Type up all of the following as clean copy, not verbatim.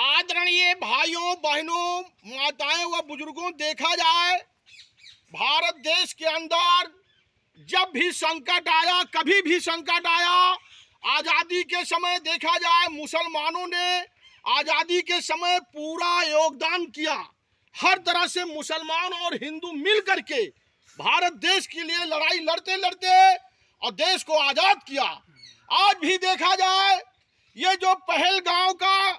आदरणीय भाइयों बहनों माताएं व बुजुर्गों, देखा जाए भारत देश के अंदर जब भी संकट आया, कभी भी संकट आया, आज़ादी के समय देखा जाए मुसलमानों ने आज़ादी के समय पूरा योगदान किया। हर तरह से मुसलमान और हिंदू मिल करके भारत देश के लिए लड़ाई लड़ते लड़ते और देश को आज़ाद किया। आज भी देखा जाए ये जो पहलगांव का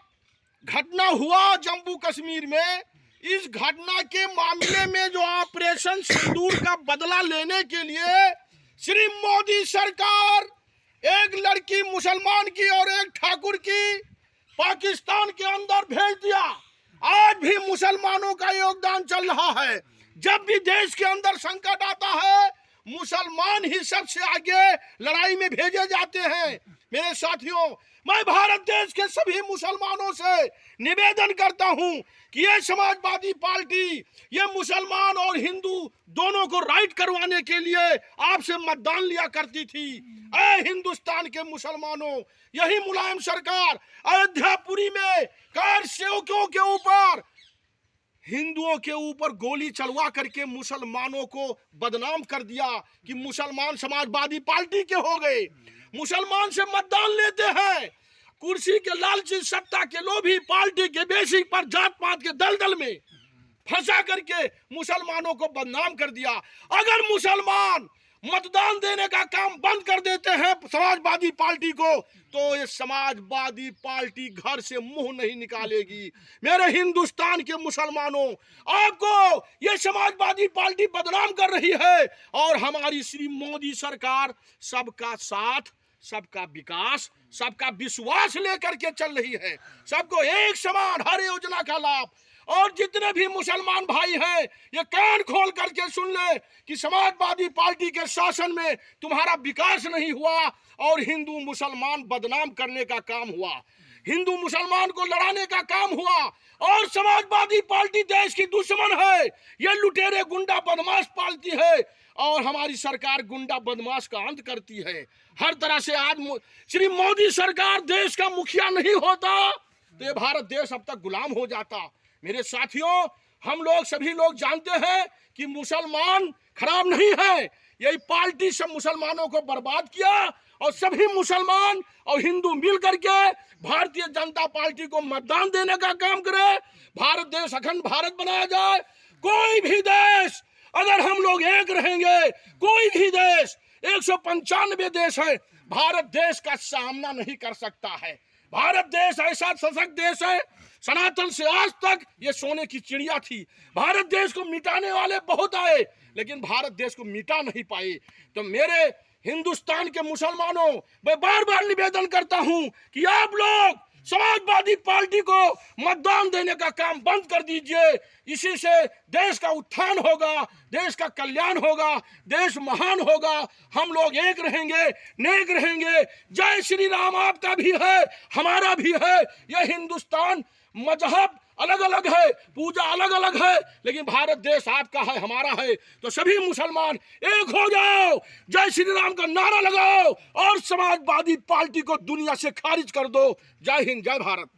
घटना हुआ जम्मू कश्मीर में, इस घटना के मामले में जो ऑपरेशन सिंदूर का बदला लेने के लिए श्री मोदी सरकार एक लड़की मुसलमान की और एक ठाकुर की पाकिस्तान के अंदर भेज दिया। आज भी मुसलमानों का योगदान चल रहा है। जब भी देश के अंदर संकट आता है, मुसलमान ही सबसे आगे लड़ाई में भेजे जाते हैं। मेरे साथियों, मैं भारत देश के सभी मुसलमानों से निवेदन करता हूं कि ये समाजवादी पार्टी ये मुसलमान और हिंदू दोनों को राइट करवाने के लिए आपसे मतदान लिया करती थी। ऐ हिंदुस्तान के मुसलमानों, यही मुलायम सरकार अयोध्यापुरी में कार सेवकों के ऊपर, हिंदुओं के ऊपर गोली चलवा करके मुसलमानों को बदनाम कर दिया कि मुसलमान समाजवादी पार्टी के हो गए। मुसलमान से मतदान लेते हैं, कुर्सी के लालची सत्ता के लोभी पार्टी के बेसिक पर जात पात के दलदल में फंसा करके मुसलमानों को बदनाम कर दिया। अगर मुसलमान मतदान देने का काम बंद कर देते हैं समाजवादी पार्टी को, तो ये समाजवादी पार्टी घर से मुंह नहीं निकालेगी। मेरे हिंदुस्तान के मुसलमानों, आपको ये समाजवादी पार्टी बदनाम कर रही है और हमारी श्री मोदी सरकार सबका साथ, सबका विकास, सबका विश्वास लेकर के चल रही है। सबको एक समान हर योजना का लाभ। और जितने भी मुसलमान भाई हैं, ये कान खोल करके सुन ले कि समाजवादी पार्टी के शासन में तुम्हारा विकास नहीं हुआ और हिंदू मुसलमान बदनाम करने का काम हुआ, हिंदू मुसलमान को लड़ाने का काम हुआ। और समाजवादी पार्टी देश की दुश्मन है, ये लुटेरे गुंडा बदमाश पालती है और हमारी सरकार गुंडा बदमाश का अंत करती है। हर तरह से आज श्री मोदी सरकार देश का मुखिया नहीं होता तो ये भारत देश अब तक गुलाम हो जाता। मेरे साथियों, हम लोग सभी लोग जानते हैं कि मुसलमान खराब नहीं है। यही पार्टी सब मुसलमानों को बर्बाद किया और सभी मुसलमान और हिंदू मिल करके भारतीय जनता पार्टी को मतदान देने का काम करे। भारत देश अखंड भारत बनाया जाए। कोई भी देश, अगर हम लोग एक रहेंगे, कोई भी देश, 195 देश है, भारत देश का सामना नहीं कर सकता है। भारत देश ऐसा सशक्त देश है, सनातन से आज तक ये सोने की चिड़िया थी। भारत देश को मिटाने वाले बहुत आए, लेकिन भारत देश को मिटा नहीं पाए। तो मेरे हिंदुस्तान के मुसलमानों, मैं बार बार निवेदन करता हूं कि आप लोग समाजवादी पार्टी को मतदान देने का काम बंद कर दीजिए। इसी से देश का उत्थान होगा, देश का कल्याण होगा, देश महान होगा। हम लोग एक रहेंगे, नेक रहेंगे। जय श्री राम आपका भी है, हमारा भी है। यह हिंदुस्तान मजहब अलग अलग है, पूजा अलग अलग है, लेकिन भारत देश आपका है, हमारा है। तो सभी मुसलमान एक हो जाओ, जय श्री राम का नारा लगाओ और समाजवादी पार्टी को दुनिया से खारिज कर दो। जय हिंद, जय भारत।